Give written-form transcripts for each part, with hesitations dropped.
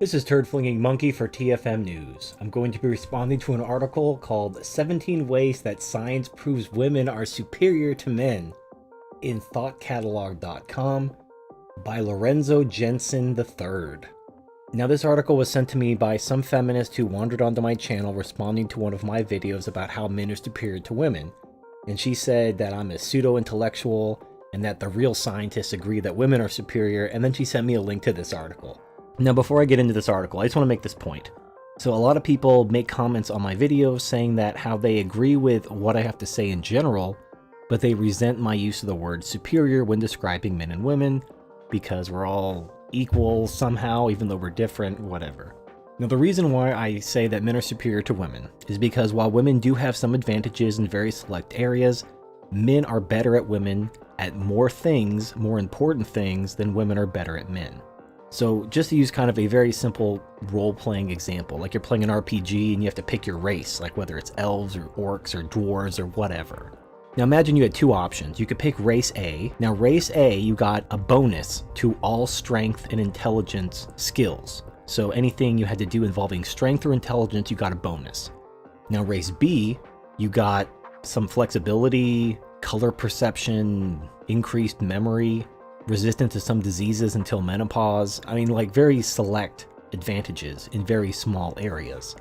This is Turd Flinging Monkey for TFM News. I'm going to be responding to an article called 17 Ways That Science Proves Women Are Superior to Men in thoughtcatalog.com by Lorenzo Jensen III. Now, this article was sent to me by some feminist who wandered onto my channel responding to one of my videos about how men are superior to women. And she said that I'm a pseudo-intellectual and that the real scientists agree that women are superior, and then she sent me a link to this article. Now, before I get into this article, I just want to make this point. So a lot of people make comments on my videos saying that how they agree with what I have to say in general, but they resent my use of the word superior when describing men and women because we're all equal somehow, even though we're different, whatever. Now, the reason why I say that men are superior to women is because while women do have some advantages in very select areas, men are better at women at more things, more important things, than women are better at men. So just to use kind of a very simple role-playing example, like you're playing an RPG and you have to pick your race, like whether it's elves or orcs or dwarves or whatever. Now imagine you had two options. You could pick race A. Now race A, you got a bonus to all strength and intelligence skills. So anything you had to do involving strength or intelligence, you got a bonus. Now race B, you got some flexibility, color perception, increased memory, resistant to some diseases until menopause. I mean, like very select advantages in very small areas.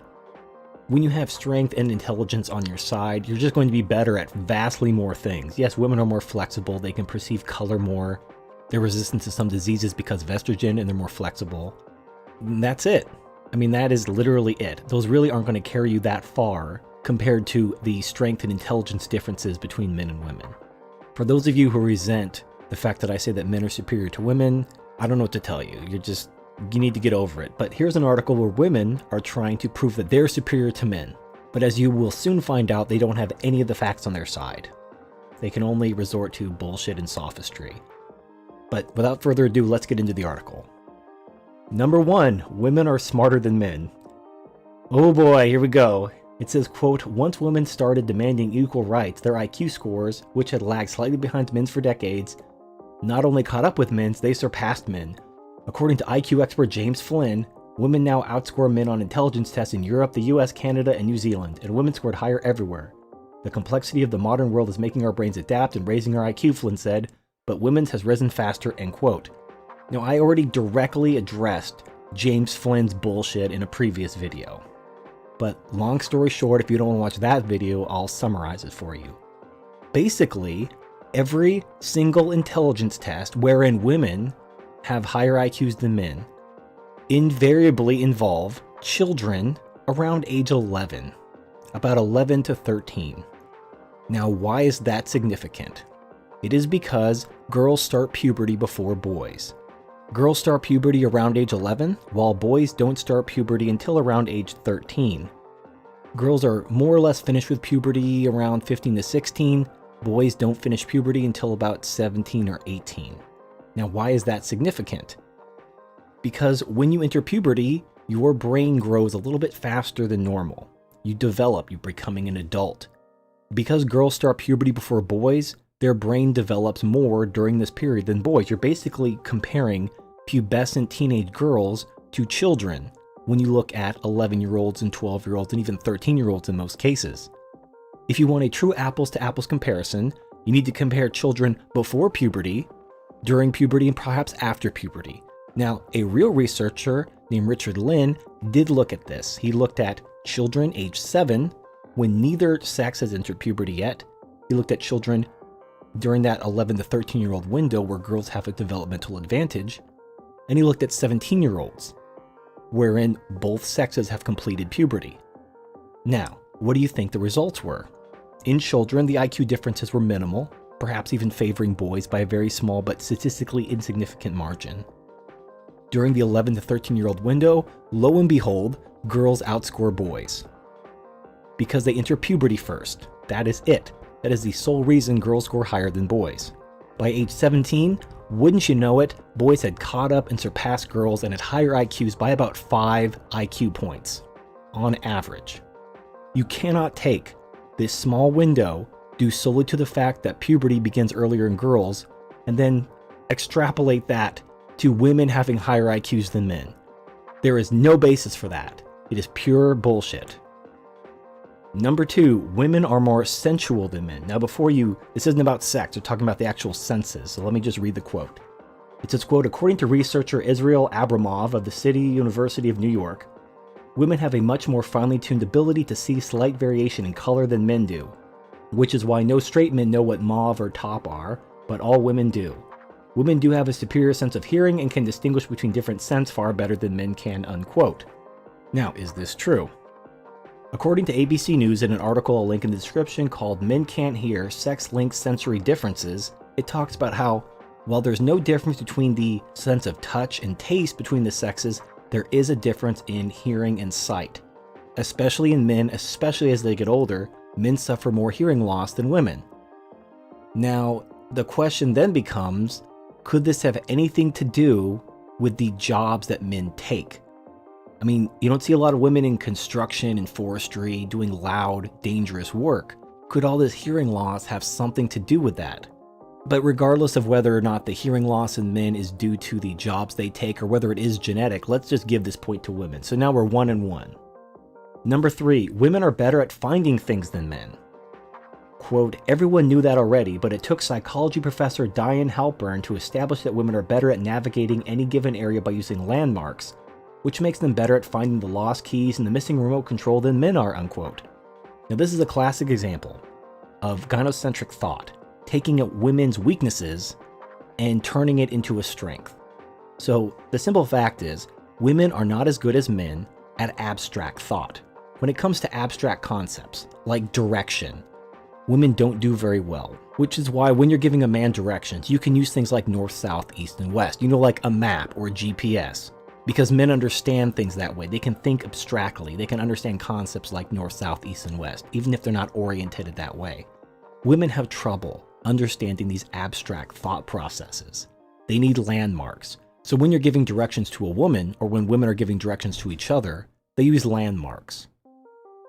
When you have strength and intelligence on your side, you're just going to be better at vastly more things. Yes, women are more flexible, they can perceive color more, they're resistant to some diseases because of estrogen, and they're more flexible. And that's it. I mean, that is literally it. Those really aren't going to carry you that far compared to the strength and intelligence differences between men and women. For those of you who resent the fact that I say that men are superior to women, I don't know what to tell you. You need to get over it. But here's an article where women are trying to prove that they're superior to men. But as you will soon find out, they don't have any of the facts on their side. They can only resort to bullshit and sophistry. But without further ado, let's get into the article. Number 1, women are smarter than men. Oh boy, here we go. It says, quote, once women started demanding equal rights, their IQ scores, which had lagged slightly behind men's for decades, not only caught up with men's, they surpassed men. According to IQ expert James Flynn, women now outscore men on intelligence tests in Europe, the US, Canada, and New Zealand, and women scored higher everywhere. The complexity of the modern world is making our brains adapt and raising our IQ, Flynn said, but women's has risen faster, end quote. Now, I already directly addressed James Flynn's bullshit in a previous video. But long story short, if you don't want to watch that video, I'll summarize it for you. Basically, every single intelligence test wherein women have higher IQs than men invariably involve children around age 11, about 11 to 13. Now, why is that significant? It is because girls start puberty before boys. Girls start puberty around age 11, while boys don't start puberty until around age 13. Girls are more or less finished with puberty around 15 to 16. Boys don't finish puberty until about 17 or 18. Now, why is that significant? Because when you enter puberty, your brain grows a little bit faster than normal. You develop, you're becoming an adult. Because girls start puberty before boys, their brain develops more during this period than boys. You're basically comparing pubescent teenage girls to children when you look at 11-year-olds and 12-year-olds and even 13-year-olds in most cases. If you want a true apples-to-apples comparison, you need to compare children before puberty, during puberty, and perhaps after puberty. Now, a real researcher named Richard Lynn did look at this. He looked at children age 7 when neither sex has entered puberty yet. He looked at children during that 11 to 13-year-old window where girls have a developmental advantage, and he looked at 17-year-olds, wherein both sexes have completed puberty. Now, what do you think the results were? In children, the IQ differences were minimal, perhaps even favoring boys by a very small but statistically insignificant margin. During the 11 to 13-year-old window, lo and behold, girls outscore boys. Because they enter puberty first. That is it. That is the sole reason girls score higher than boys. By age 17, wouldn't you know it, boys had caught up and surpassed girls and had higher IQs by about 5 IQ points, on average. You cannot take this small window due solely to the fact that puberty begins earlier in girls, and then extrapolate that to women having higher IQs than men. There is no basis for that. It is pure bullshit. Number 2, women are more sensual than men. Now this isn't about sex, we're talking about the actual senses, so let me just read the quote. It says, quote, according to researcher Israel Abramov of the City University of New York, women have a much more finely tuned ability to see slight variation in color than men do, which is why no straight men know what mauve or taupe are, but all women do. Women do have a superior sense of hearing and can distinguish between different scents far better than men can, unquote. Now, is this true? According to ABC News in an article I'll link in the description called Men Can't Hear, Sex-Linked Sensory Differences, it talks about how, while there's no difference between the sense of touch and taste between the sexes, there is a difference in hearing and sight. Especially in men, especially as they get older, men suffer more hearing loss than women. Now, the question then becomes, could this have anything to do with the jobs that men take? I mean, you don't see a lot of women in construction and forestry doing loud, dangerous work. Could all this hearing loss have something to do with that? But regardless of whether or not the hearing loss in men is due to the jobs they take or whether it is genetic, let's just give this point to women. So now we're 1 and 1. Number 3, women are better at finding things than men. Quote, everyone knew that already, but it took psychology professor Diane Halpern to establish that women are better at navigating any given area by using landmarks, which makes them better at finding the lost keys and the missing remote control than men are, unquote. Now this is a classic example of gynocentric thought, taking up women's weaknesses and turning it into a strength. So the simple fact is, women are not as good as men at abstract thought. When it comes to abstract concepts, like direction, women don't do very well, which is why when you're giving a man directions, you can use things like north, south, east, and west, like a map or a GPS. Because men understand things that way. They can think abstractly. They can understand concepts like north, south, east, and west, even if they're not oriented that way. Women have trouble understanding these abstract thought processes. They need landmarks. So when you're giving directions to a woman, or when women are giving directions to each other, they use landmarks.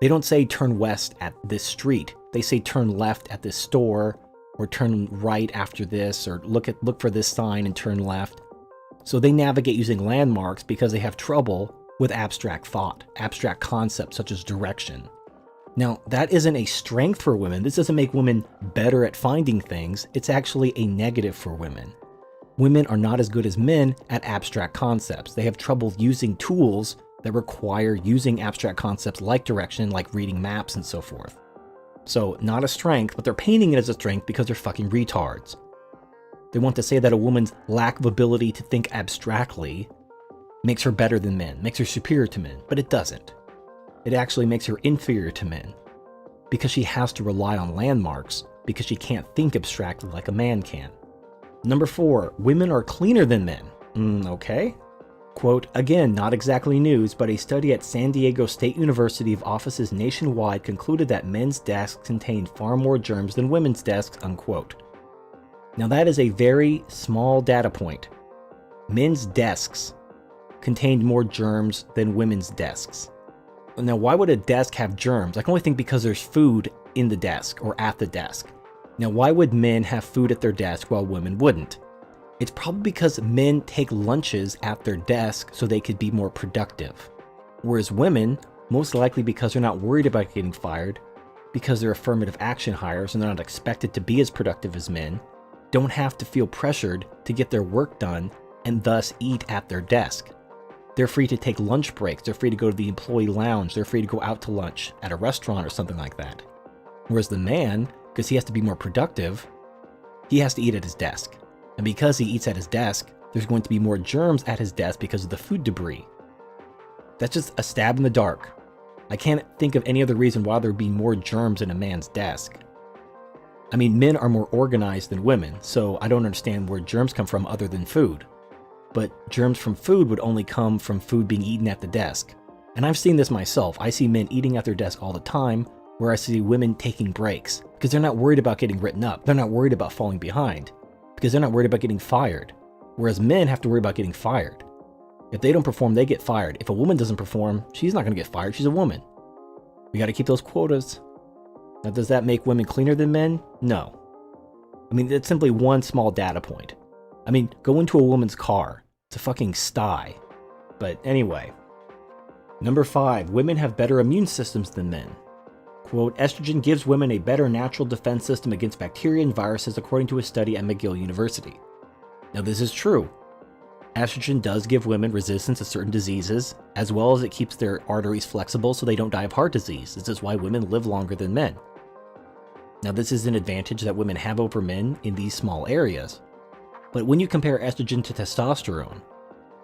They don't say turn west at this street. They say turn left at this store, or turn right after this, or look for this sign and turn left. So they navigate using landmarks because they have trouble with abstract thought, abstract concepts such as direction. Now, that isn't a strength for women. This doesn't make women better at finding things. It's actually a negative for women. Women are not as good as men at abstract concepts. They have trouble using tools that require using abstract concepts like direction, like reading maps and so forth. So, not a strength, but they're painting it as a strength because they're fucking retards. They want to say that a woman's lack of ability to think abstractly makes her better than men, makes her superior to men, but it doesn't. It actually makes her inferior to men because she has to rely on landmarks because she can't think abstractly like a man can. Number 4, women are cleaner than men. Okay. Quote, again, not exactly news, but a study at San Diego State University of offices nationwide concluded that men's desks contained far more germs than women's desks, unquote. Now that is a very small data point. Men's desks contained more germs than women's desks. Now why would a desk have germs? I can only think because there's food in the desk or at the desk. Now why would men have food at their desk while women wouldn't? It's probably because men take lunches at their desk so they could be more productive. Whereas women, most likely because they're not worried about getting fired, because they're affirmative action hires and they're not expected to be as productive as men, don't have to feel pressured to get their work done and thus eat at their desk. They're free to take lunch breaks, they're free to go to the employee lounge, they're free to go out to lunch at a restaurant or something like that. Whereas the man, because he has to be more productive, he has to eat at his desk. And because he eats at his desk, there's going to be more germs at his desk because of the food debris. That's just a stab in the dark. I can't think of any other reason why there would be more germs in a man's desk. I mean, men are more organized than women, so I don't understand where germs come from other than food. But germs from food would only come from food being eaten at the desk. And I've seen this myself. I see men eating at their desk all the time, where I see women taking breaks, because they're not worried about getting written up. They're not worried about falling behind, because they're not worried about getting fired. Whereas men have to worry about getting fired. If they don't perform, they get fired. If a woman doesn't perform, she's not going to get fired. She's a woman. We got to keep those quotas. Now, does that make women cleaner than men? No. I mean, it's simply one small data point. I mean, go into a woman's car. It's a fucking sty. But anyway, Number 5, women have better immune systems than men. Quote, estrogen gives women a better natural defense system against bacteria and viruses, according to a study at McGill University. Now, this is true. Estrogen does give women resistance to certain diseases, as well as it keeps their arteries flexible so they don't die of heart disease. This is why women live longer than men. Now, this is an advantage that women have over men in these small areas. But when you compare estrogen to testosterone,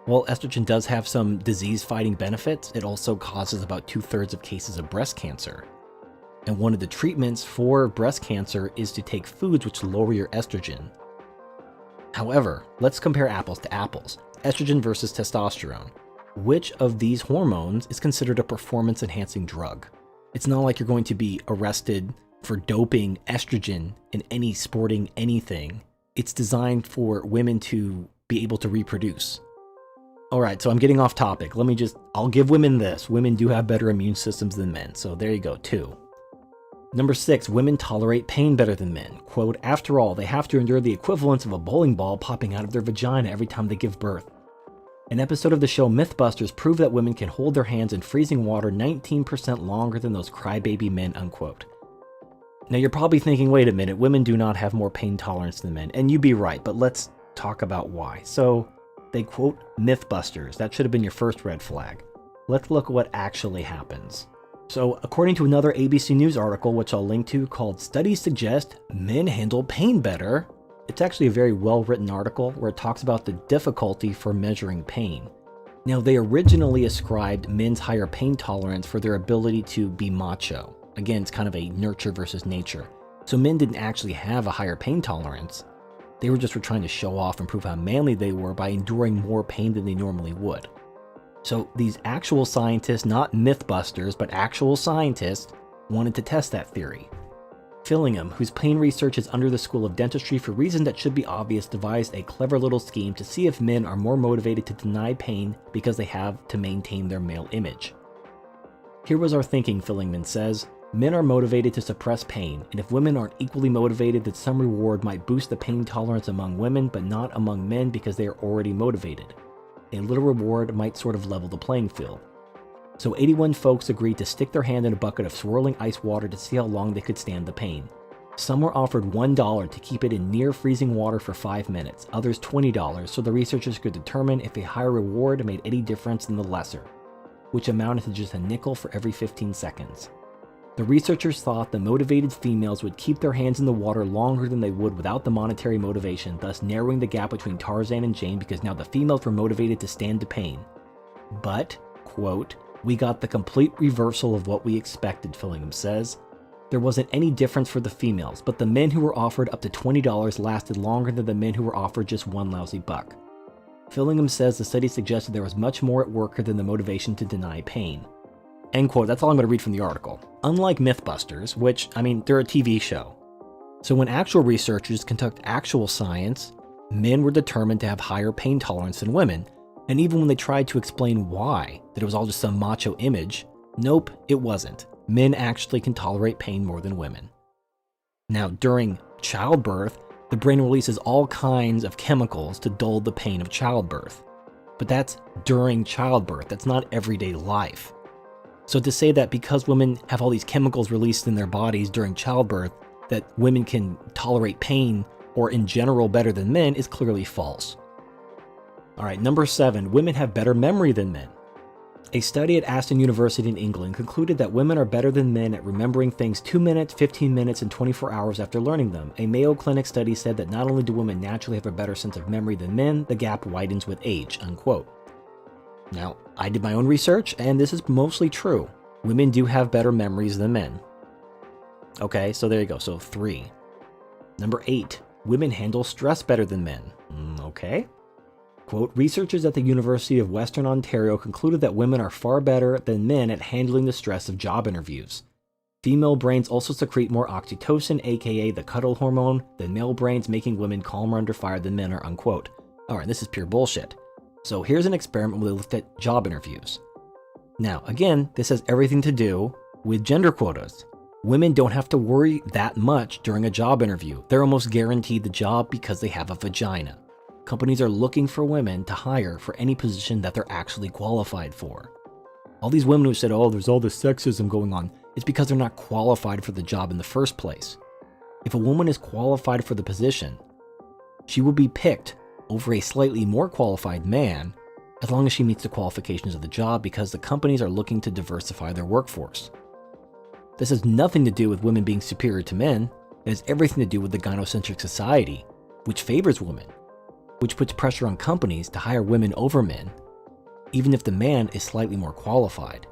while estrogen does have some disease-fighting benefits, it also causes about 2/3 of cases of breast cancer. And one of the treatments for breast cancer is to take foods which lower your estrogen. However, let's compare apples to apples. Estrogen versus testosterone. Which of these hormones is considered a performance-enhancing drug? It's not like you're going to be arrested for doping estrogen in any sporting anything. It's designed for women to be able to reproduce. Alright, so I'm getting off topic. I'll give women this. Women do have better immune systems than men, so there you go, 2. Number 6, women tolerate pain better than men. Quote, after all, they have to endure the equivalence of a bowling ball popping out of their vagina every time they give birth. An episode of the show Mythbusters proved that women can hold their hands in freezing water 19% longer than those crybaby men, unquote. Now you're probably thinking, wait a minute, women do not have more pain tolerance than men, and you'd be right, but let's talk about why. So, they quote Mythbusters. That should have been your first red flag. Let's look at what actually happens. So, according to another ABC News article, which I'll link to, called Studies Suggest Men Handle Pain Better, it's actually a very well-written article where it talks about the difficulty for measuring pain. Now, they originally ascribed men's higher pain tolerance for their ability to be macho. Again, it's kind of a nurture versus nature. So men didn't actually have a higher pain tolerance. They were just trying to show off and prove how manly they were by enduring more pain than they normally would. So these actual scientists, not Mythbusters, but actual scientists, wanted to test that theory. Fillingham, whose pain research is under the School of Dentistry for reasons that should be obvious, devised a clever little scheme to see if men are more motivated to deny pain because they have to maintain their male image. Here was our thinking, Fillingham says. Men are motivated to suppress pain, and if women aren't equally motivated, then some reward might boost the pain tolerance among women, but not among men because they are already motivated. A little reward might sort of level the playing field. So 81 folks agreed to stick their hand in a bucket of swirling ice water to see how long they could stand the pain. Some were offered $1 to keep it in near freezing water for 5 minutes, others $20, so the researchers could determine if a higher reward made any difference than the lesser, which amounted to just a nickel for every 15 seconds. The researchers thought the motivated females would keep their hands in the water longer than they would without the monetary motivation, thus narrowing the gap between Tarzan and Jane because now the females were motivated to stand the pain. But, quote, we got the complete reversal of what we expected, Fillingham says. There wasn't any difference for the females, but the men who were offered up to $20 lasted longer than the men who were offered just one lousy buck. Fillingham says the study suggested there was much more at work than the motivation to deny pain. End quote. That's all I'm going to read from the article. Unlike Mythbusters, which, they're a TV show. So when actual researchers conduct actual science, men were determined to have higher pain tolerance than women, and even when they tried to explain why, that it was all just some macho image, nope, it wasn't. Men actually can tolerate pain more than women. Now, during childbirth, the brain releases all kinds of chemicals to dull the pain of childbirth. But that's during childbirth, that's not everyday life. So to say that because women have all these chemicals released in their bodies during childbirth, that women can tolerate pain or in general better than men is clearly false. Alright, number 7, women have better memory than men. A study at Aston University in England concluded that women are better than men at remembering things 2 minutes, 15 minutes, and 24 hours after learning them. A Mayo Clinic study said that not only do women naturally have a better sense of memory than men, the gap widens with age, unquote. Now, I did my own research, and this is mostly true. Women do have better memories than men. Okay, so there you go. So 3. Number 8. Women handle stress better than men. Okay. Quote, researchers at the University of Western Ontario concluded that women are far better than men at handling the stress of job interviews. Female brains also secrete more oxytocin, aka the cuddle hormone, than male brains, making women calmer under fire than men are, unquote. Alright, this is pure bullshit. So here's an experiment where they looked at job interviews. Now, again, this has everything to do with gender quotas. Women don't have to worry that much during a job interview. They're almost guaranteed the job because they have a vagina. Companies are looking for women to hire for any position that they're actually qualified for. All these women who said, oh, there's all this sexism going on, it's because they're not qualified for the job in the first place. If a woman is qualified for the position, she will be picked over a slightly more qualified man as long as she meets the qualifications of the job, because the companies are looking to diversify their workforce. This has nothing to do with women being superior to men. It has everything to do with the gynocentric society, which favors women, which puts pressure on companies to hire women over men, even if the man is slightly more qualified.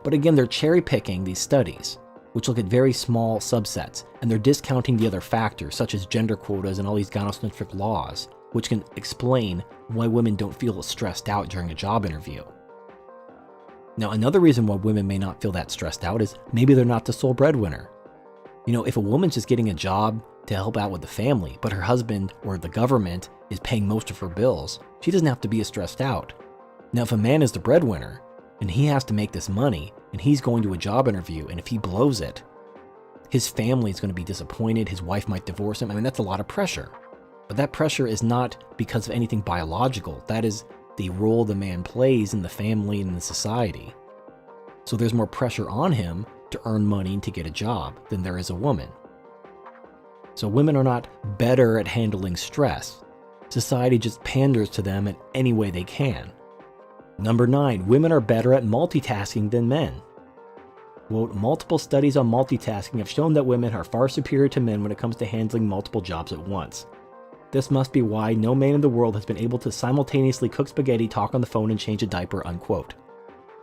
But again, they're cherry picking these studies, which look at very small subsets, and they're discounting the other factors, such as gender quotas and all these gynocentric laws, which can explain why women don't feel stressed out during a job interview. Now, another reason why women may not feel that stressed out is maybe they're not the sole breadwinner. You know, if a woman's just getting a job to help out with the family, but her husband or the government is paying most of her bills, she doesn't have to be as stressed out. Now, if a man is the breadwinner, and he has to make this money, and he's going to a job interview, and if he blows it, his family is going to be disappointed, his wife might divorce him. I mean, that's a lot of pressure. But that pressure is not because of anything biological. That is the role the man plays in the family and in the society. So there's more pressure on him to earn money and to get a job than there is a woman. So women are not better at handling stress. Society just panders to them in any way they can. Number 9, women are better at multitasking than men. Quote, multiple studies on multitasking have shown that women are far superior to men when it comes to handling multiple jobs at once. This must be why no man in the world has been able to simultaneously cook spaghetti, talk on the phone, and change a diaper, unquote.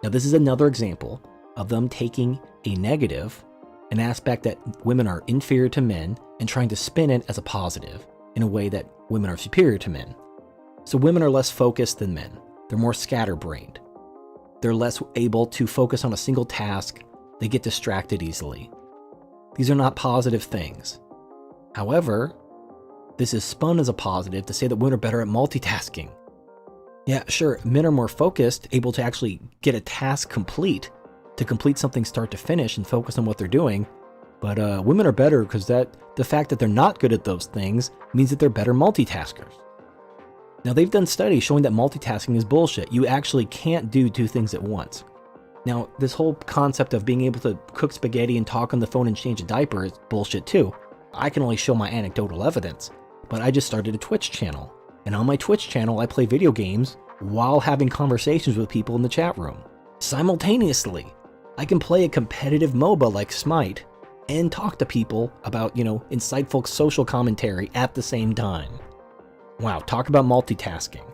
Now, this is another example of them taking a negative, an aspect that women are inferior to men, and trying to spin it as a positive in a way that women are superior to men. So women are less focused than men. They're more scatterbrained. They're less able to focus on a single task. They get distracted easily. These are not positive things. However, this is spun as a positive to say that women are better at multitasking. Yeah, sure, men are more focused, able to actually get a task complete, to complete something start to finish and focus on what they're doing. But women are better because the fact that they're not good at those things means that they're better multitaskers. Now, they've done studies showing that multitasking is bullshit. You actually can't do two things at once. Now, this whole concept of being able to cook spaghetti and talk on the phone and change a diaper is bullshit too. I can only show my anecdotal evidence, but I just started a Twitch channel. And on my Twitch channel, I play video games while having conversations with people in the chat room. Simultaneously, I can play a competitive MOBA like Smite and talk to people about, insightful social commentary at the same time. Wow, talk about multitasking.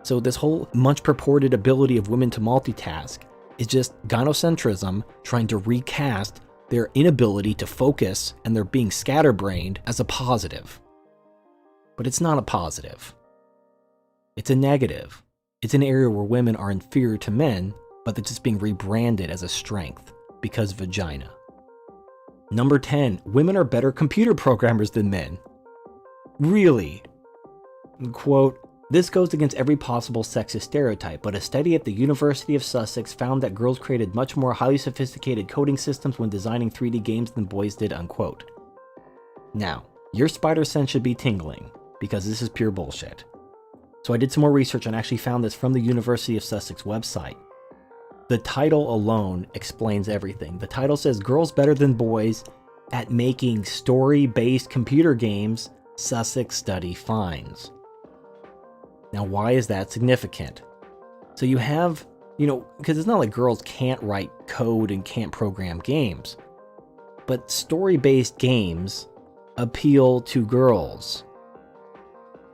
So this whole much purported ability of women to multitask is just gynocentrism trying to recast their inability to focus and their being scatterbrained as a positive. But it's not a positive. It's a negative. It's an area where women are inferior to men, but they're just being rebranded as a strength because vagina. Number 10, women are better computer programmers than men. Really? Quote, this goes against every possible sexist stereotype, but a study at the University of Sussex found that girls created much more highly sophisticated coding systems when designing 3D games than boys did, unquote. Now, your spider sense should be tingling, because this is pure bullshit. So I did some more research and actually found this from the University of Sussex website. The title alone explains everything. The title says, girls better than boys at making story-based computer games, Sussex study finds. Now, why is that significant? So you have, because it's not like girls can't write code and can't program games, but story-based games appeal to girls.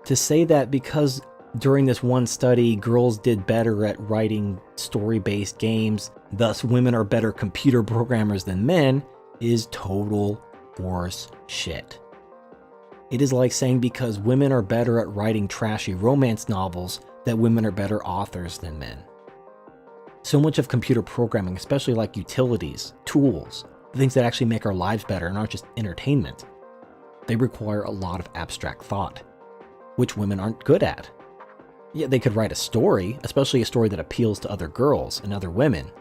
To say that because during this one study, girls did better at writing story-based games, thus women are better computer programmers than men, is total horse shit. It is like saying because women are better at writing trashy romance novels, that women are better authors than men. So much of computer programming, especially like utilities, tools, the things that actually make our lives better and aren't just entertainment, they require a lot of abstract thought, which women aren't good at. Yeah, they could write a story, especially a story that appeals to other girls and other women.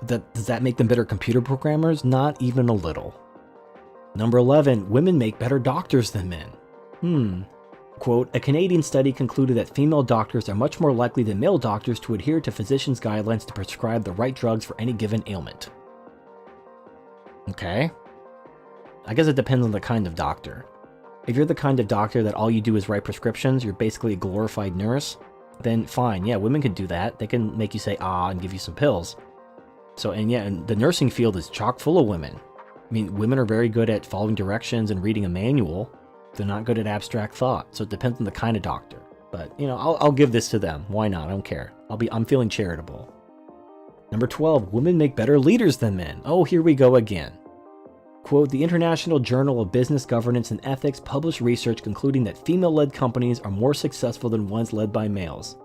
But does that make them better computer programmers? Not even a little. Number 11, women make better doctors than men. Quote, a Canadian study concluded that female doctors are much more likely than male doctors to adhere to physicians' guidelines to prescribe the right drugs for any given ailment. Okay. I guess it depends on the kind of doctor. If you're the kind of doctor that all you do is write prescriptions, you're basically a glorified nurse, then fine, yeah, women can do that. They can make you say ah and give you some pills. So, and the nursing field is chock full of women. I mean, women are very good at following directions and reading a manual. They're not good at abstract thought, so it depends on the kind of doctor. But, I'll give this to them. Why not? I don't care. I'm feeling charitable. Number 12, women make better leaders than men. Oh, here we go again. Quote, the International Journal of Business Governance and Ethics published research concluding that female-led companies are more successful than ones led by males.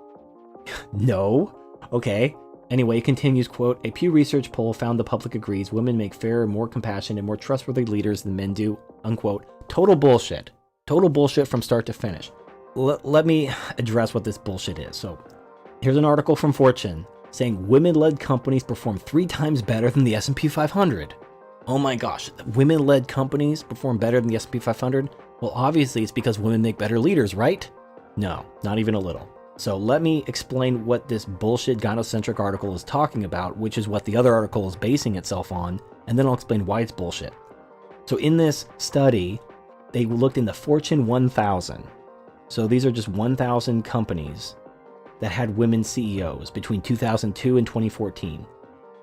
No? Okay. Anyway, it continues, quote, a Pew Research poll found the public agrees women make fairer, more compassionate, and more trustworthy leaders than men do, unquote. Total bullshit. Total bullshit from start to finish. Let me address what this bullshit is. So, here's an article from Fortune saying women-led companies perform 3 times better than the S&P 500. Oh my gosh, women-led companies perform better than the S&P 500? Well, obviously it's because women make better leaders, right? No, not even a little. So let me explain what this bullshit gynocentric article is talking about, which is what the other article is basing itself on, and then I'll explain why it's bullshit. So in this study, they looked in the Fortune 1000. So these are just 1,000 companies that had women CEOs between 2002 and 2014.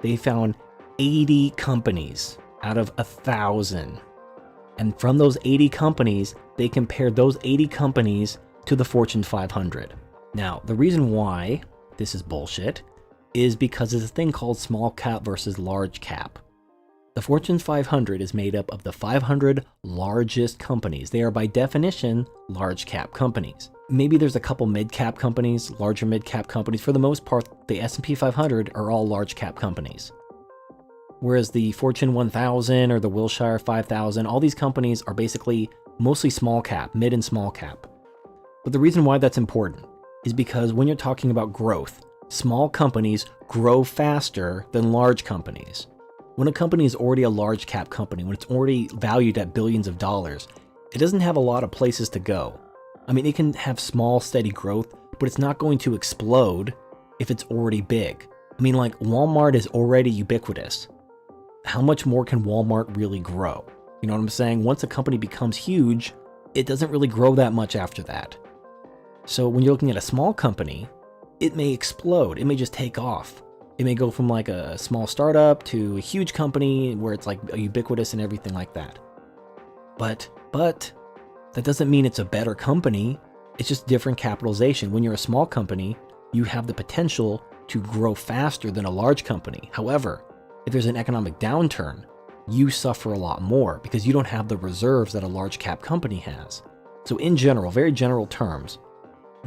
They found 80 companies out of 1,000. And from those 80 companies, they compared those 80 companies to the Fortune 500. Now, the reason why this is bullshit is because there's a thing called small cap versus large cap. The Fortune 500 is made up of the 500 largest companies. They are by definition large cap companies. Maybe there's a couple mid cap companies, larger mid cap companies. For the most part, the S&P 500 are all large cap companies. Whereas the Fortune 1000 or the Wilshire 5000, all these companies are basically mostly small cap, mid and small cap. But the reason why that's important is because when you're talking about growth, small companies grow faster than large companies. When a company is already a large cap company, when it's already valued at billions of dollars, it doesn't have a lot of places to go. I mean, it can have small, steady growth, but it's not going to explode if it's already big. I mean, like Walmart is already ubiquitous. How much more can Walmart really grow? You know what I'm saying? Once a company becomes huge, it doesn't really grow that much after that. So when you're looking at a small company, it may explode. It may just take off. It may go from like a small startup to a huge company where it's like ubiquitous and everything like that. But that doesn't mean it's a better company. It's just different capitalization. When you're a small company, you have the potential to grow faster than a large company. However, if there's an economic downturn, you suffer a lot more because you don't have the reserves that a large cap company has. So in general, very general terms,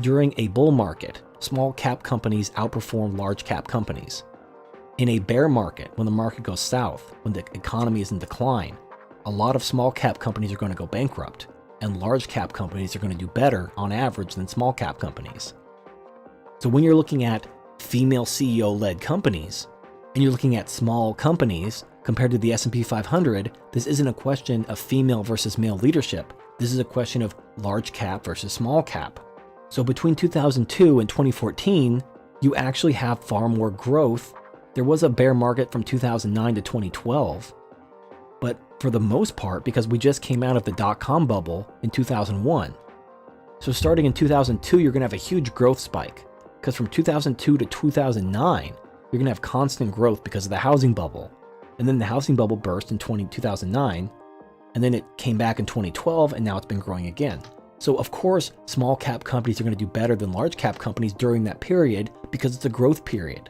during a bull market, small cap companies outperform large cap companies. In a bear market, when the market goes south, when the economy is in decline, a lot of small cap companies are going to go bankrupt, and large cap companies are going to do better on average than small cap companies. So when you're looking at female CEO-led companies, and you're looking at small companies compared to the S&P 500, this isn't a question of female versus male leadership. This is a question of large cap versus small cap. So between 2002 and 2014, you actually have far more growth. There was a bear market from 2009 to 2012. But for the most part, because we just came out of the dot-com bubble in 2001. So starting in 2002, you're going to have a huge growth spike. Because from 2002 to 2009, you're going to have constant growth because of the housing bubble. And then the housing bubble burst in 2009, and then it came back in 2012, and now it's been growing again. So of course, small cap companies are going to do better than large cap companies during that period because it's a growth period.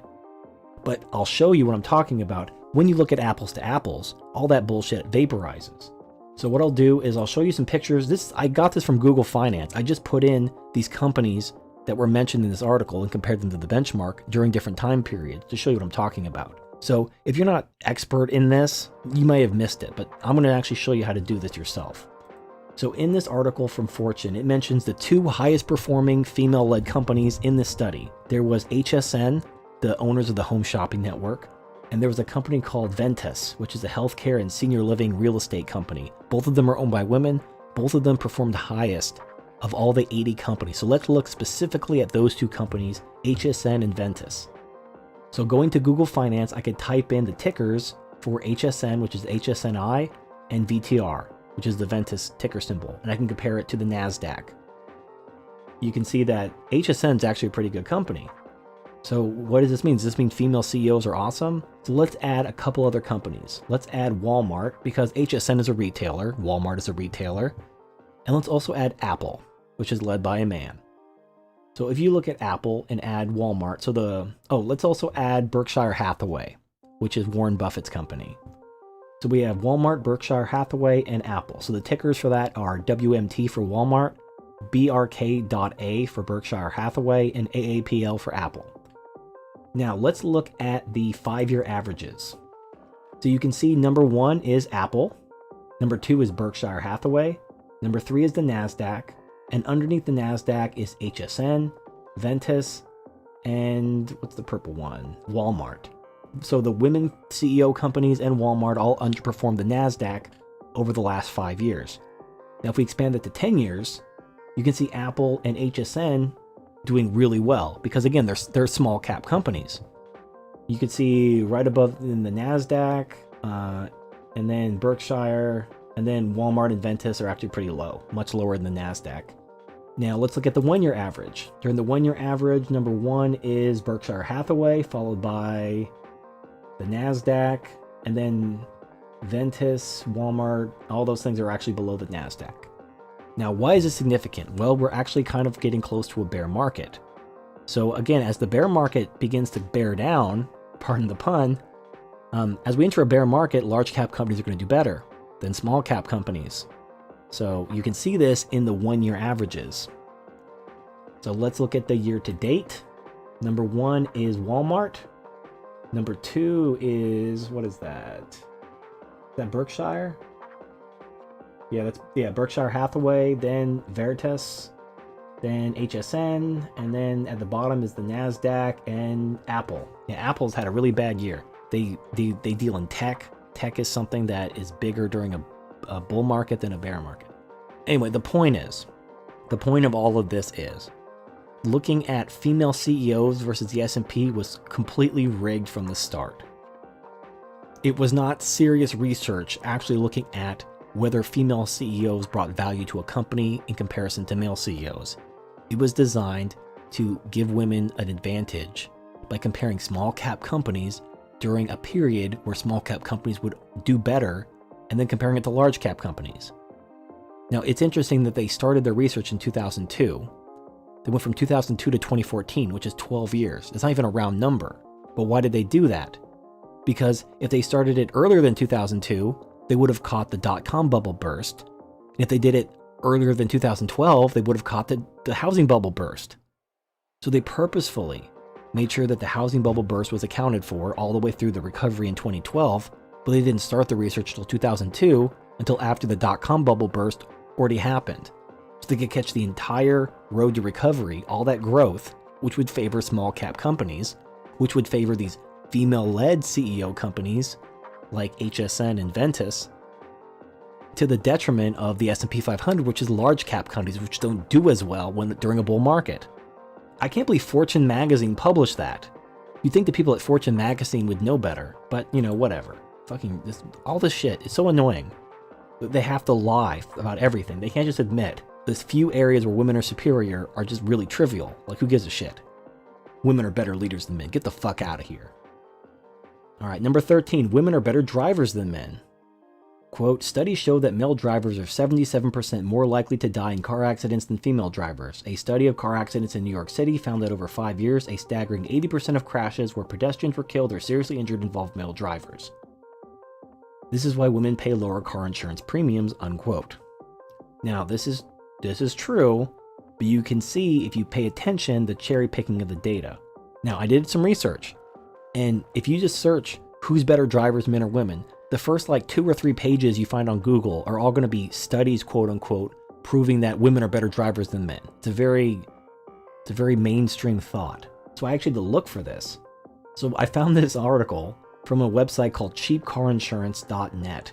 But I'll show you what I'm talking about. When you look at apples to apples, all that bullshit vaporizes. So what I'll do is I'll show you some pictures. I got this from Google Finance. I just put in these companies that were mentioned in this article and compared them to the benchmark during different time periods to show you what I'm talking about. So if you're not expert in this, you may have missed it, but I'm going to actually show you how to do this yourself. So in this article from Fortune, it mentions the 2 highest performing female-led companies in this study. There was HSN, the owners of the Home Shopping Network, and there was a company called Ventas, which is a healthcare and senior living real estate company. Both of them are owned by women. Both of them performed highest of all the 80 companies. So let's look specifically at those two companies, HSN and Ventus. So going to Google Finance, I could type in the tickers for HSN, which is HSNI, and VTR, which is the Ventus ticker symbol, and I can compare it to the NASDAQ. You can see that HSN is actually a pretty good company. So what does this mean? Does this mean female CEOs are awesome? So let's add a couple other companies. Let's add Walmart, because HSN is a retailer, Walmart is a retailer. And let's also add Apple, which is led by a man. So if you look at Apple and add Walmart, let's also add Berkshire Hathaway, which is Warren Buffett's company. So we have Walmart, Berkshire Hathaway, and Apple. So the tickers for that are WMT for Walmart, BRK.A for Berkshire Hathaway, and AAPL for Apple. Now let's look at the 5-year averages. So you can see number 1 is Apple, number 2 is Berkshire Hathaway, number 3 is the NASDAQ, and underneath the NASDAQ is HSN, Ventus, and what's the purple one? Walmart. So the women CEO companies and Walmart all underperformed the NASDAQ over the last 5 years. Now if we expand it to 10 years, you can see Apple and HSN doing really well, because again, they're small cap companies. You can see right above in the NASDAQ, and then Berkshire, and then Walmart and Ventus are actually pretty low, much lower than the NASDAQ. Now let's look at the 1-year average. During the 1-year average, number 1 is Berkshire Hathaway, followed by the NASDAQ, and then Ventus, Walmart, all those things are actually below the NASDAQ. Now, why is this significant? Well, we're actually kind of getting close to a bear market. So again, as the bear market begins to bear down, pardon the pun, as we enter a bear market, large cap companies are going to do better than small cap companies. So you can see this in the 1-year averages. So let's look at the year to date. Number 1 is Walmart. Number 2 is, what is that? Is that Berkshire? Yeah, Berkshire Hathaway, then Veritas, then HSN, and then at the bottom is the NASDAQ and Apple. Yeah, Apple's had a really bad year. They deal in tech. Tech is something that is bigger during a bull market than a bear market. Anyway, the point of all of this is, looking at female CEOs versus the S&P was completely rigged from the start. It was not serious research actually looking at whether female CEOs brought value to a company in comparison to male CEOs. It was designed to give women an advantage by comparing small cap companies during a period where small cap companies would do better, and then comparing it to large cap companies. Now, it's interesting that they started their research in 2002. They went from 2002 to 2014, which is 12 years. It's not even a round number. But why did they do that? Because if they started it earlier than 2002, they would have caught the dot-com bubble burst. And if they did it earlier than 2012, they would have caught the housing bubble burst. So they purposefully made sure that the housing bubble burst was accounted for all the way through the recovery in 2012, but they didn't start the research until 2002, until after the dot-com bubble burst already happened. So they could catch the entire road to recovery, all that growth, which would favor small cap companies, which would favor these female-led CEO companies like HSN and Ventus, to the detriment of the S&P 500, which is large cap companies which don't do as well during a bull market. I can't believe Fortune magazine published that. You'd think the people at Fortune magazine would know better, but whatever. All this shit is so annoying. They have to lie about everything. They can't just admit those few areas where women are superior are just really trivial. Like, who gives a shit? Women are better leaders than men. Get the fuck out of here. All right, number 13, women are better drivers than men. Quote, studies show that male drivers are 77% more likely to die in car accidents than female drivers. A study of car accidents in New York City found that over 5 years, a staggering 80% of crashes where pedestrians were killed or seriously injured involved male drivers. This is why women pay lower car insurance premiums, unquote. Now, this is true, but you can see, if you pay attention, the cherry picking of the data. Now, I did some research, and if you just search who's better drivers, men or women, the first 2 or 3 pages you find on Google are all going to be studies, quote unquote, proving that women are better drivers than men. It's a very mainstream thought. So I actually had to look for this. So I found this article from a website called cheapcarinsurance.net.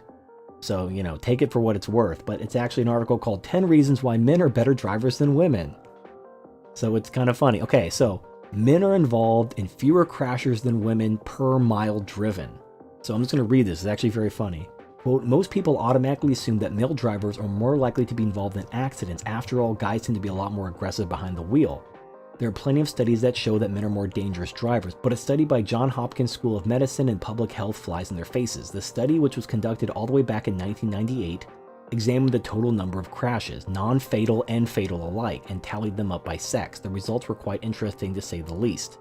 So, take it for what it's worth, but it's actually an article called 10 Reasons Why Men Are Better Drivers Than Women. So it's kind of funny. Okay, so men are involved in fewer crashes than women per mile driven. So I'm just going to read this. It's actually very funny. Quote, most people automatically assume that male drivers are more likely to be involved in accidents. After all, guys tend to be a lot more aggressive behind the wheel. There are plenty of studies that show that men are more dangerous drivers, but a study by Johns Hopkins School of Medicine and Public Health flies in their faces. The study, which was conducted all the way back in 1998, examined the total number of crashes, non-fatal and fatal alike, and tallied them up by sex. The results were quite interesting to say the least.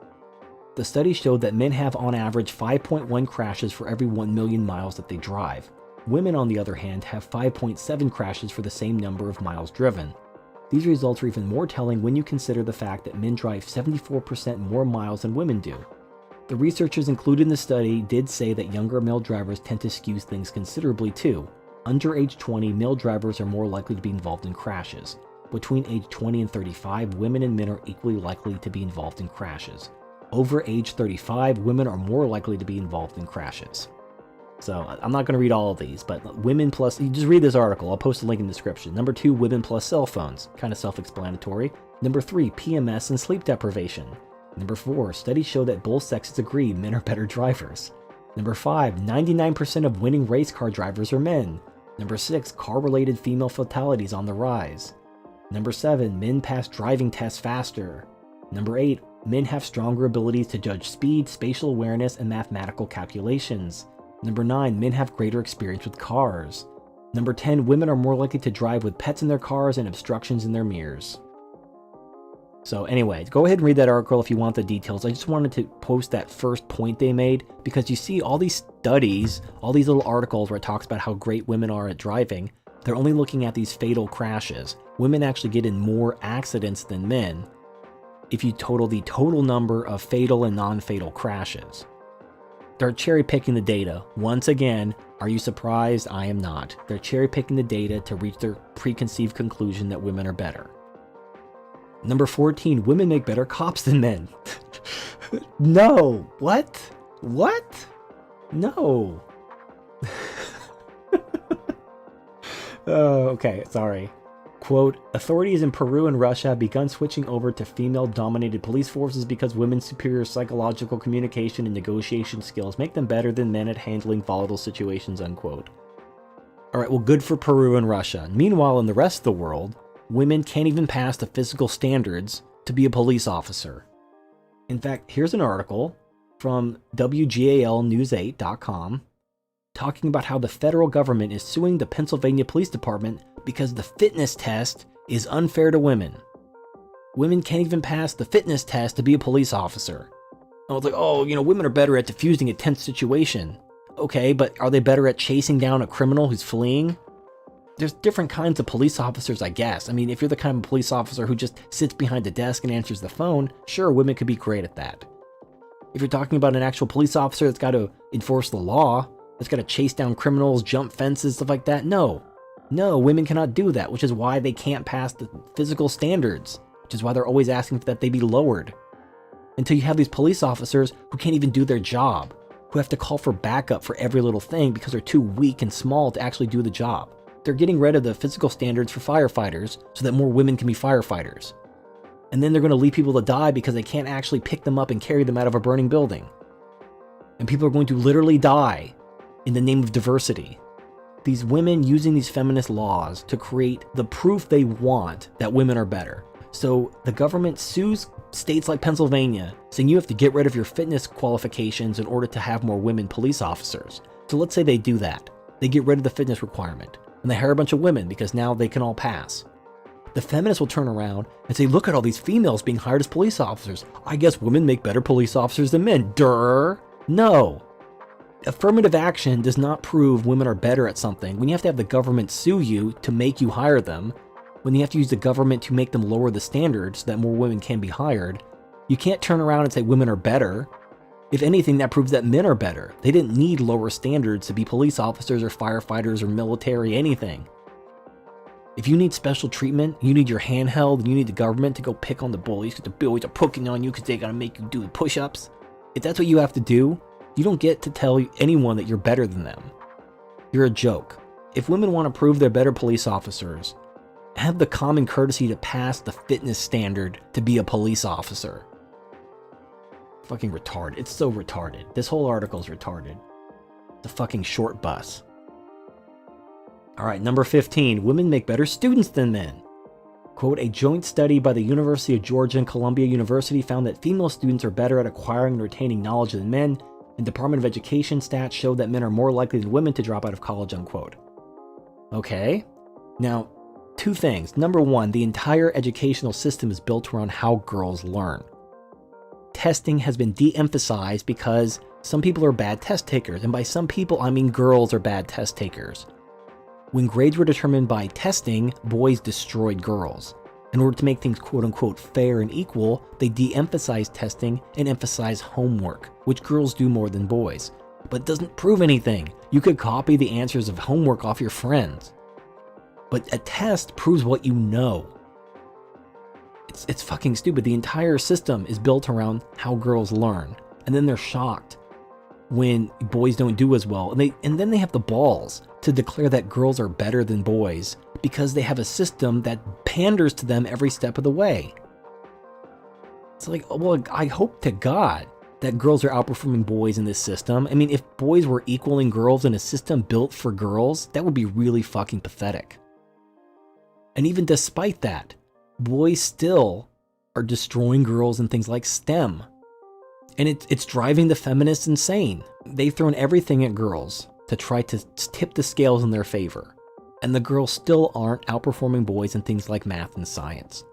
The study showed that men have on average 5.1 crashes for every 1 million miles that they drive. Women, on the other hand, have 5.7 crashes for the same number of miles driven. These results are even more telling when you consider the fact that men drive 74% more miles than women do. The researchers included in the study did say that younger male drivers tend to skew things considerably too. Under age 20, male drivers are more likely to be involved in crashes. Between age 20 and 35, women and men are equally likely to be involved in crashes. Over age 35, women are more likely to be involved in crashes. So I'm not going to read all of these, but women plus, you just read this article. I'll post a link in the description. Number 2, women plus cell phones. Kind of self-explanatory. Number 3, PMS and sleep deprivation. Number 4, studies show that both sexes agree men are better drivers. Number 5, 99% of winning race car drivers are men. Number 6, car-related female fatalities on the rise. Number 7, men pass driving tests faster. Number 8, men have stronger abilities to judge speed, spatial awareness, and mathematical calculations. Number 9, men have greater experience with cars. Number 10, women are more likely to drive with pets in their cars and obstructions in their mirrors. So anyway, go ahead and read that article if you want the details. I just wanted to post that first point they made because you see all these studies, all these little articles where it talks about how great women are at driving. They're only looking at these fatal crashes. Women actually get in more accidents than men if you total the total number of fatal and non-fatal crashes. They're cherry picking the data. Once again, are you surprised? I am not. They're cherry picking the data to reach their preconceived conclusion that women are better. Number 14, women make better cops than men. No. What? What? No. Oh, okay, sorry. Quote, authorities in Peru and Russia have begun switching over to female-dominated police forces because women's superior psychological communication and negotiation skills make them better than men at handling volatile situations, unquote. Alright, well, good for Peru and Russia. Meanwhile, in the rest of the world, women can't even pass the physical standards to be a police officer. In fact, here's an article from WGALnews8.com talking about how the federal government is suing the Pennsylvania Police Department because the fitness test is unfair to women. Women can't even pass the fitness test to be a police officer. I was like, women are better at diffusing a tense situation. Okay, but are they better at chasing down a criminal who's fleeing? There's different kinds of police officers, I guess. I mean, if you're the kind of police officer who just sits behind a desk and answers the phone, sure, women could be great at that. If you're talking about an actual police officer that's got to enforce the law, that's got to chase down criminals, jump fences, stuff like that, no, women cannot do that, which is why they can't pass the physical standards, which is why they're always asking that they be lowered. Until you have these police officers who can't even do their job, who have to call for backup for every little thing because they're too weak and small to actually do the job. They're getting rid of the physical standards for firefighters so that more women can be firefighters. And then they're going to leave people to die because they can't actually pick them up and carry them out of a burning building. And people are going to literally die in the name of diversity. These women using these feminist laws to create the proof they want that women are better. So the government sues states like Pennsylvania, saying you have to get rid of your fitness qualifications in order to have more women police officers. So let's say they do that. They get rid of the fitness requirement, and they hire a bunch of women because now they can all pass. The feminists will turn around and say, look at all these females being hired as police officers. I guess women make better police officers than men. Durr. No. Affirmative action does not prove women are better at something. When you have to have the government sue you to make you hire them, when you have to use the government to make them lower the standards so that more women can be hired, you can't turn around and say women are better. If anything, that proves that men are better. They didn't need lower standards to be police officers or firefighters or military, anything. If you need special treatment, you need your hand held, and you need the government to go pick on the bullies because the bullies are poking on you because they gotta make you do push-ups. If that's what you have to do, you don't get to tell anyone that you're better than them. You're a joke. if women want to prove they're better police officers, have the common courtesy to pass the fitness standard to be a police officer. Fucking retarded. It's so retarded. This whole article is retarded. It's a fucking short bus. Alright, number 15. Women make better students than men. Quote, a joint study by the University of Georgia and Columbia University found that female students are better at acquiring and retaining knowledge than men, and Department of Education stats show that men are more likely than women to drop out of college, unquote. Okay. Now, two things. Number one, the entire educational system is built around how girls learn. Testing has been de-emphasized because some people are bad test takers, and by some people, I mean girls are bad test takers. When grades were determined by testing, boys destroyed girls. In order to make things quote-unquote fair and equal, they de-emphasized testing and emphasized homework, which girls do more than boys. But it doesn't prove anything. You could copy the answers of homework off your friends. But a test proves what you know. It's fucking stupid. The entire system is built around how girls learn. And then they're shocked when boys don't do as well. And then they have the balls to declare that girls are better than boys because they have a system that panders to them every step of the way. It's like, well, I hope to God that girls are outperforming boys in this system. I mean, if boys were equaling girls in a system built for girls, that would be really fucking pathetic. And even despite that, boys still are destroying girls in things like STEM. And it's driving the feminists insane. They've thrown everything at girls to try to tip the scales in their favor. And the girls still aren't outperforming boys in things like math and science.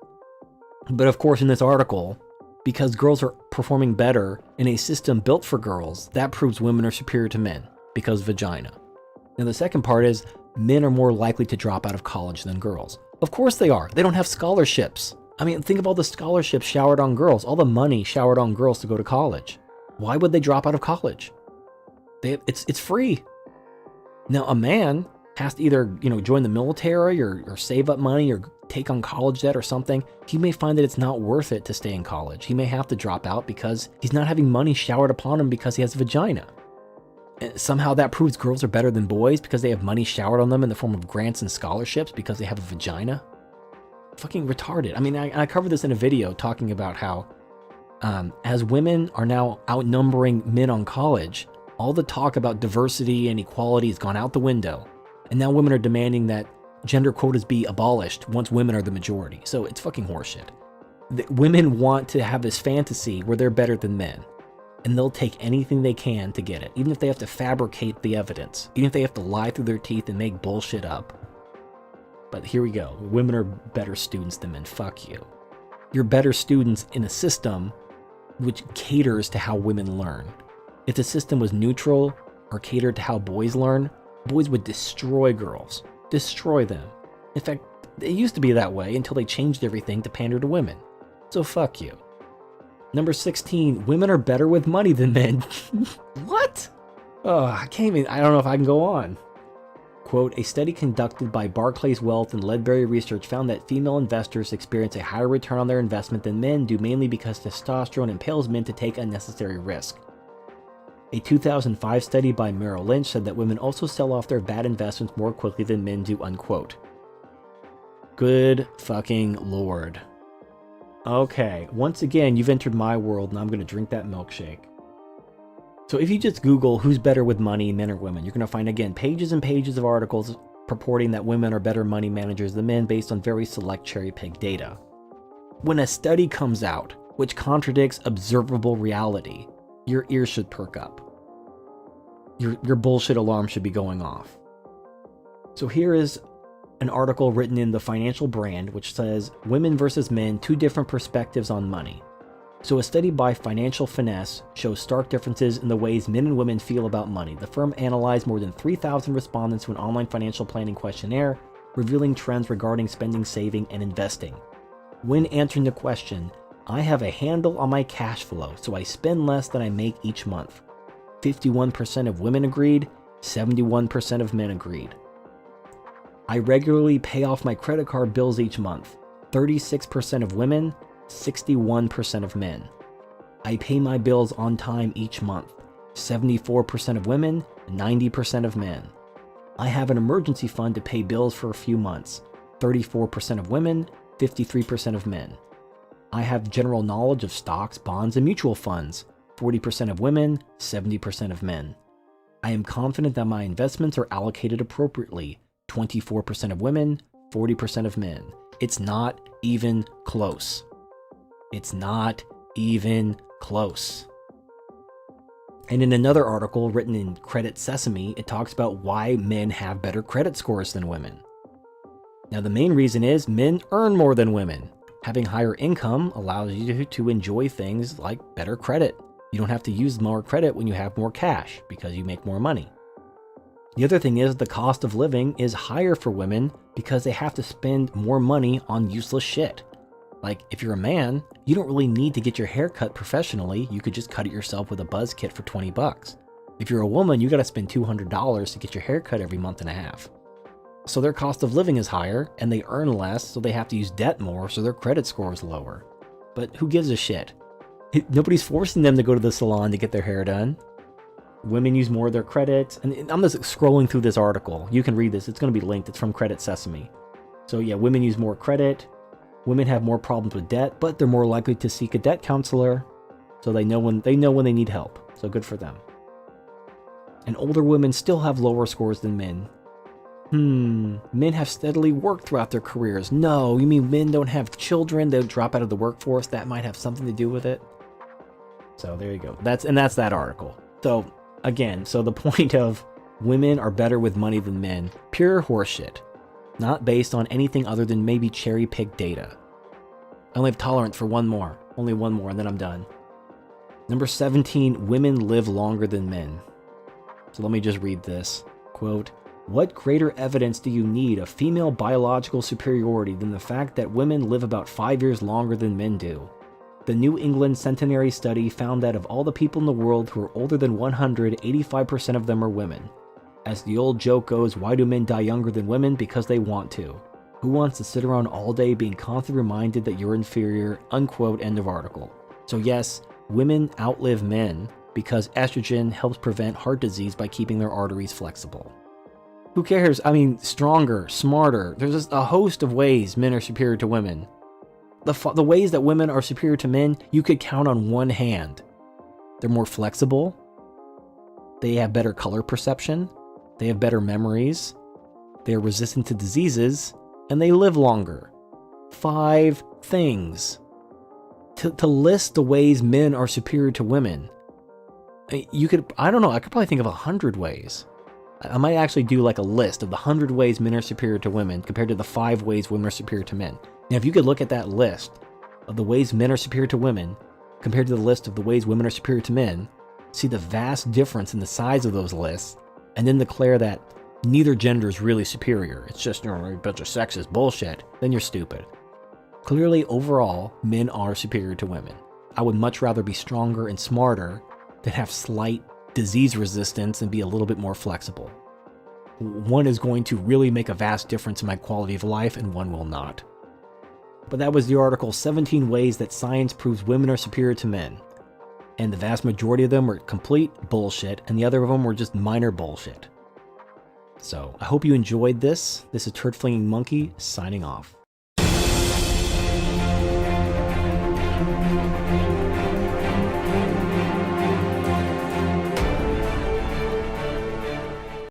But of course, in this article, because girls are performing better in a system built for girls, that proves women are superior to men, because vagina. Now the second part is, men are more likely to drop out of college than girls. Of course they are. They don't have scholarships. I mean, think of all the scholarships showered on girls, all the money showered on girls to go to college. Why would they drop out of college? It's free. Now, a man has to either, join the military or save up money or take on college debt or something. He may find that it's not worth it to stay in college. He may have to drop out because he's not having money showered upon him because he has a vagina. And somehow that proves girls are better than boys because they have money showered on them in the form of grants and scholarships because they have a vagina. Fucking retarded. I mean, I covered this in a video talking about how as women are now outnumbering men on college, all the talk about diversity and equality has gone out the window. And now women are demanding that gender quotas be abolished once women are the majority. So it's fucking horseshit. Women want to have this fantasy where they're better than men. And they'll take anything they can to get it. Even if they have to fabricate the evidence. Even if they have to lie through their teeth and make bullshit up. But here we go. Women are better students than men. Fuck you. You're better students in a system which caters to how women learn. If the system was neutral or catered to how boys learn, boys would destroy girls. Destroy them. In fact, it used to be that way until they changed everything to pander to women. So fuck you. Number 16, women are better with money than men. What? Oh, I don't know if I can go on. Quote, a study conducted by Barclays Wealth and Ledbury Research found that female investors experience a higher return on their investment than men, due mainly because testosterone impels men to take unnecessary risk. A 2005 study by Merrill Lynch said that women also sell off their bad investments more quickly than men do, unquote. Good fucking lord. Okay, once again, you've entered my world and I'm going to drink that milkshake. So if you just Google who's better with money, men or women, you're going to find, again, pages and pages of articles purporting that women are better money managers than men based on very select cherry-picked data. When a study comes out which contradicts observable reality, your ears should perk up. Your bullshit alarm should be going off. So here is an article written in the Financial Brand which says, Women versus Men, Two Different Perspectives on Money. So a study by Financial Finesse shows stark differences in the ways men and women feel about money. The firm analyzed more than 3,000 respondents to an online financial planning questionnaire, revealing trends regarding spending, saving, and investing. When answering the question, I have a handle on my cash flow, so I spend less than I make each month. 51% of women agreed, 71% of men agreed. I regularly pay off my credit card bills each month. 36% of women, 61% of men. I pay my bills on time each month. 74% of women, 90% of men. I have an emergency fund to pay bills for a few months. 34% of women, 53% of men. I have general knowledge of stocks, bonds, and mutual funds. 40% of women, 70% of men. I am confident that my investments are allocated appropriately. 24% of women, 40% of men. It's not even close. It's not even close. And in another article written in Credit Sesame, it talks about why men have better credit scores than women. Now, the main reason is men earn more than women. Having higher income allows you to enjoy things like better credit. You don't have to use more credit when you have more cash because you make more money. The other thing is the cost of living is higher for women because they have to spend more money on useless shit. Like, if you're a man, you don't really need to get your hair cut professionally. You could just cut it yourself with a buzz kit for $20. If you're a woman, you gotta spend $200 to get your hair cut every month and a half. So their cost of living is higher, and they earn less, so they have to use debt more, so their credit score is lower. But who gives a shit? Nobody's forcing them to go to the salon to get their hair done. Women use more of their credit, and I'm just scrolling through this article. You can read this, it's gonna be linked, it's from Credit Sesame. So yeah, women use more credit, women have more problems with debt, but they're more likely to seek a debt counselor, so they know when they need help, so good for them. And older women still have lower scores than men. Men have steadily worked throughout their careers. No, you mean men don't have children, they'll drop out of the workforce? That might have something to do with it. So there you go. That's that article. So again, the point of women are better with money than men, pure horseshit. Not based on anything other than maybe cherry-picked data. I only have tolerance for one more. Only one more, and then I'm done. Number 17, women live longer than men. So let me just read this. Quote, "What greater evidence do you need of female biological superiority than the fact that women live about 5 years longer than men do? The New England Centenary Study found that of all the people in the world who are older than 100, 85% of them are women. As the old joke goes, why do men die younger than women? Because they want to. Who wants to sit around all day being constantly reminded that you're inferior?" Unquote, end of article. So yes, women outlive men because estrogen helps prevent heart disease by keeping their arteries flexible. Who cares? I mean, stronger, smarter. There's just a host of ways men are superior to women. The ways that women are superior to men, you could count on one hand. They're more flexible. They have better color perception. They have better memories. They are resistant to diseases. And they live longer. 5 things. To list the ways men are superior to women. I could probably think of 100 ways. I might actually do like a list of the 100 ways men are superior to women compared to the 5 ways women are superior to men. Now, if you could look at that list of the ways men are superior to women compared to the list of the ways women are superior to men, see the vast difference in the size of those lists, and then declare that neither gender is really superior, it's just a bunch of sexist bullshit, then you're stupid. Clearly, overall, men are superior to women. I would much rather be stronger and smarter than have slight disease resistance and be a little bit more flexible. One is going to really make a vast difference in my quality of life, and one will not. But that was the article, 17 Ways That Science Proves Women Are Superior to Men. And the vast majority of them were complete bullshit, and the other of them were just minor bullshit. So, I hope you enjoyed this. This is Turd Flinging Monkey, signing off.